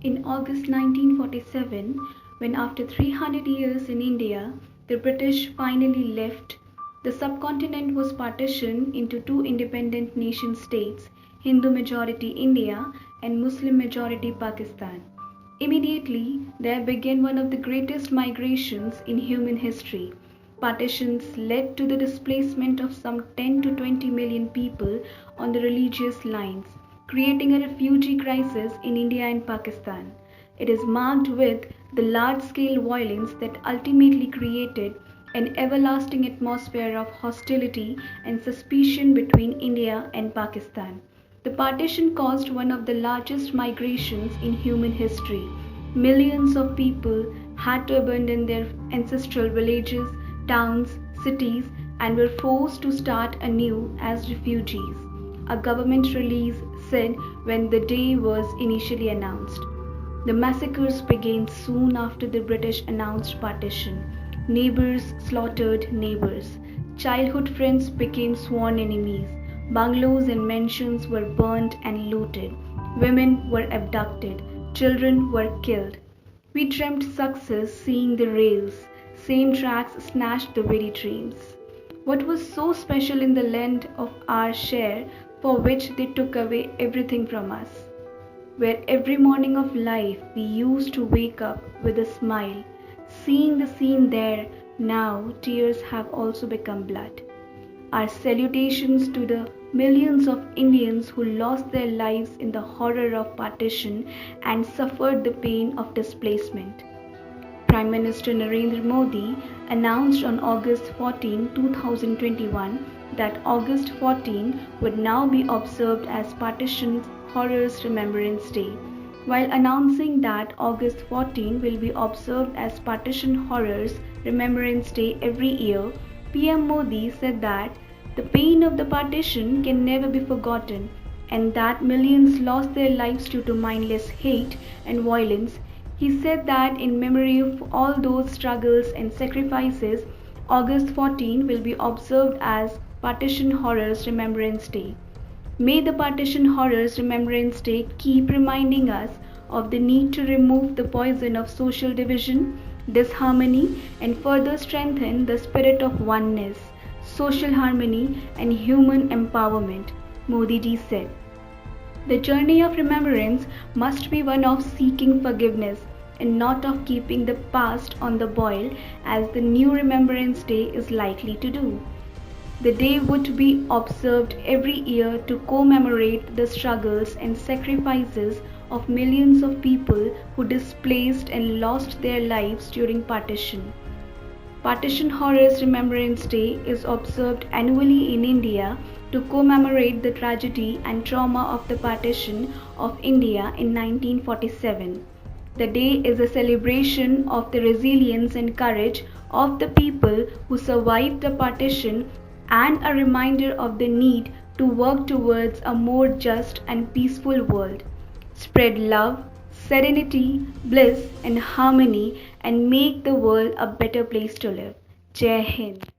In August 1947, when after 300 years in India, the British finally left, the subcontinent was partitioned into two independent nation states, Hindu-majority India and Muslim-majority Pakistan. Immediately, there began one of the greatest migrations in human history. Partitions led to the displacement of some 10 to 20 million people on the religious lines, creating a refugee crisis in India and Pakistan. It is marked with the large-scale violence that ultimately created an everlasting atmosphere of hostility and suspicion between India and Pakistan. The partition caused one of the largest migrations in human history. Millions of people had to abandon their ancestral villages, towns, cities, and were forced to start anew as refugees. A government release said when the day was initially announced. The massacres began soon after the British announced partition. Neighbors slaughtered neighbors. Childhood friends became sworn enemies. Bungalows and mansions were burned and looted. Women were abducted. Children were killed. We dreamt success seeing the rails. Same tracks snatched the very dreams. What was so special in the land of our share for which they took away everything from us? Where every morning of life we used to wake up with a smile. Seeing the scene there, now tears have also become blood. Our salutations to the millions of Indians who lost their lives in the horror of partition and suffered the pain of displacement. Prime Minister Narendra Modi announced on August 14, 2021 that August 14 would now be observed as Partition Horrors Remembrance Day. While announcing that August 14 will be observed as Partition Horrors Remembrance Day every year, PM Modi said that the pain of the partition can never be forgotten and that millions lost their lives due to mindless hate and violence. He said that in memory of all those struggles and sacrifices, August 14 will be observed as Partition Horrors Remembrance Day. May the Partition Horrors Remembrance Day keep reminding us of the need to remove the poison of social division, disharmony, and further strengthen the spirit of oneness, social harmony, and human empowerment, Modi ji said. The journey of remembrance must be one of seeking forgiveness and not of keeping the past on the boil as the new Remembrance Day is likely to do. The day would be observed every year to commemorate the struggles and sacrifices of millions of people who displaced and lost their lives during partition. Partition Horrors Remembrance Day is observed annually in India to commemorate the tragedy and trauma of the partition of India in 1947. The day is a celebration of the resilience and courage of the people who survived the partition and a reminder of the need to work towards a more just and peaceful world. Spread love, serenity, bliss, and harmony and make the world a better place to live. Jai Hind.